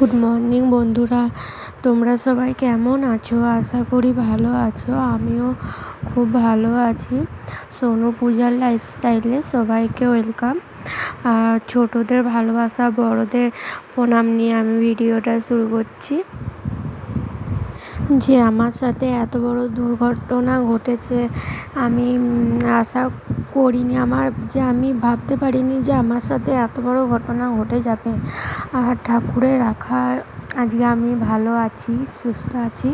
Good morning বন্ধুরা, তোমরা সবাই কেমন আছো? আশা করি ভালো আছো। আমিও খুব ভালো আছি। সোনু পূজার লাইফস্টাইলে সবাইকে ওয়েলকাম। আর ছোটদের ভালোবাসা, বড়দের প্রণাম নিয়ে আমি ভিডিওটা শুরু করছি। যে আমার সাথে এত বড় দুর্ঘটনা ঘটেছে আমি আশা করিনি, আমি ভাবতে পারিনি যে আমার সাথে এত বড় ঘটনা ঘটে যাবে। আর ঠাকুরের রাখায় আজকে আমি ভালো আছি, সুস্থ আছি।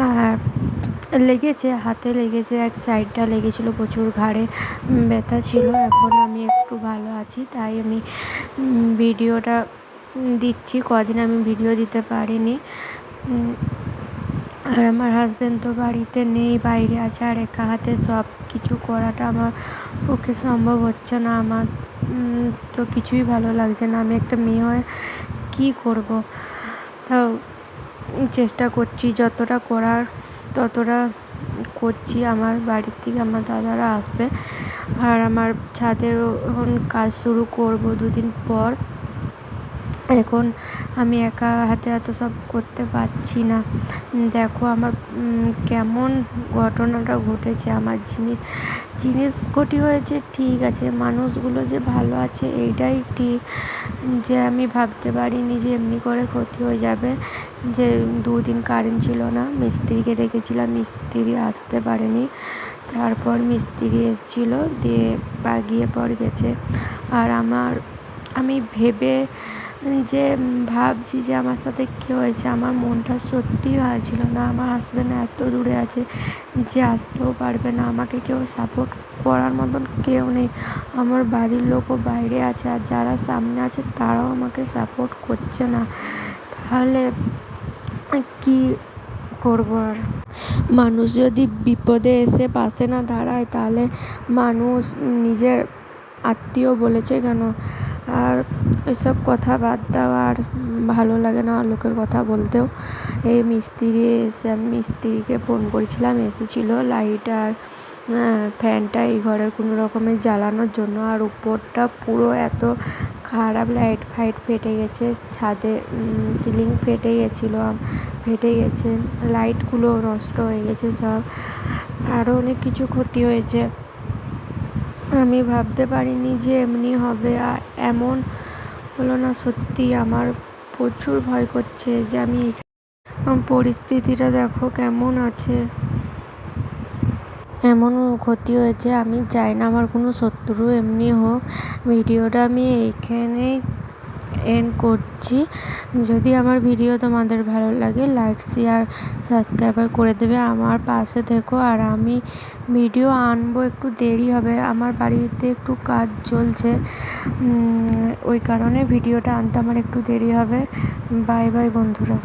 আর হাতে লেগেছে, এক সাইডটা লেগেছিলো, প্রচুর ঘাড়ে ব্যথা ছিল। এখন আমি একটু ভালো আছি, তাই আমি ভিডিওটা দিচ্ছি। কদিন আমি ভিডিও দিতে পারিনি। আর আমার হাজব্যান্ড তো বাড়িতে নেই, বাইরে আছে। আর একা হাতে সব কিছু করাটা আমার পক্ষে সম্ভব হচ্ছে না। আমার তো কিছুই ভালো লাগছে না। আমি একটা মেয়ে হয়ে কী করব? তাও চেষ্টা করছি, যতটা করার ততটা করছি। আমার বাড়ির থেকে আমার দাদারা আসবে, আর আমার ছাদেরও এখন কাজ শুরু করব 2 দিন পর। এখন আমি একা হাতে এত সব করতে পারছি না। দেখো আমার কেমন ঘটনাটা ঘটেছে। আমার জিনিস ক্ষতি হয়েছে, ঠিক আছে, মানুষগুলো যে ভালো আছে এইটাই ঠিক। যে আমি ভাবতে পারিনি যে এমনি করে ক্ষতি হয়ে যাবে। যে 2 দিন কারেন্ট ছিল না, মিস্ত্রিকে ডেকেছিলাম, মিস্ত্রি আসতে পারেনি। তারপর মিস্ত্রি এসেছিল, দিয়ে বাগিয়ে পড়ে গেছে। আর আমি ভাবছি যে আমার সাথে কী হয়েছে। আমার মনটা সত্যিই ভালো ছিল না। আমার হাজব্যান্ড এত দূরে আছে যে আসতেও পারবে না। আমাকে কেউ সাপোর্ট করার মতন কেউ নেই। আমার বাড়ির লোকও বাইরে আছে, আর যারা সামনে আছে তারাও আমাকে সাপোর্ট করছে না। তাহলে কি করব? আর মানুষ যদি বিপদে এসে পাশে না দাঁড়ায়, তাহলে মানুষ নিজের আত্মীয় বলেছে কেন? আর এসব কথা বাদ দাও। আর ভালো লাগে না লোকের কথা বলতেও। এই মিস্ত্রি এসে, আমি মিস্ত্রিকে ফোন করেছিলাম, এসেছিল লাইট আর ফ্যানটা এই ঘরের কোনো রকমের জ্বালানোর জন্য। আর উপরটা পুরো এত খারাপ, লাইট ফাইট ফেটে গেছে, ছাদে সিলিং ফেটে গেছে, লাইটগুলো নষ্ট হয়ে গেছে সব। আরও অনেক কিছু ক্ষতি হয়েছে। আমি ভাবতে পারিনি যে এমনি হবে, আর এমন হলো না। সত্যি আমার প্রচুর ভয় করছে যে পরিস্থিতিটা দেখো কেমন আছে। এমন ক্ষতি হয়েছে, আমি চাই না আমার কোনো শত্রু এমনি হোক। ভিডিওটা আমি এইখানেই এন্ড করছি। যদি আমার ভিডিও তোমাদের ভালো লাগে, লাইক শেয়ার সাবস্ক্রাইব করে দেবে, আমার পাশে থেকো। আর আমি ভিডিও আনবো, একটু দেরি হবে, আমার বাড়িতে একটু কাজ চলছে, ওই কারণে ভিডিওটা আনতে আমার একটু দেরি হবে। বাই বাই বন্ধুরা।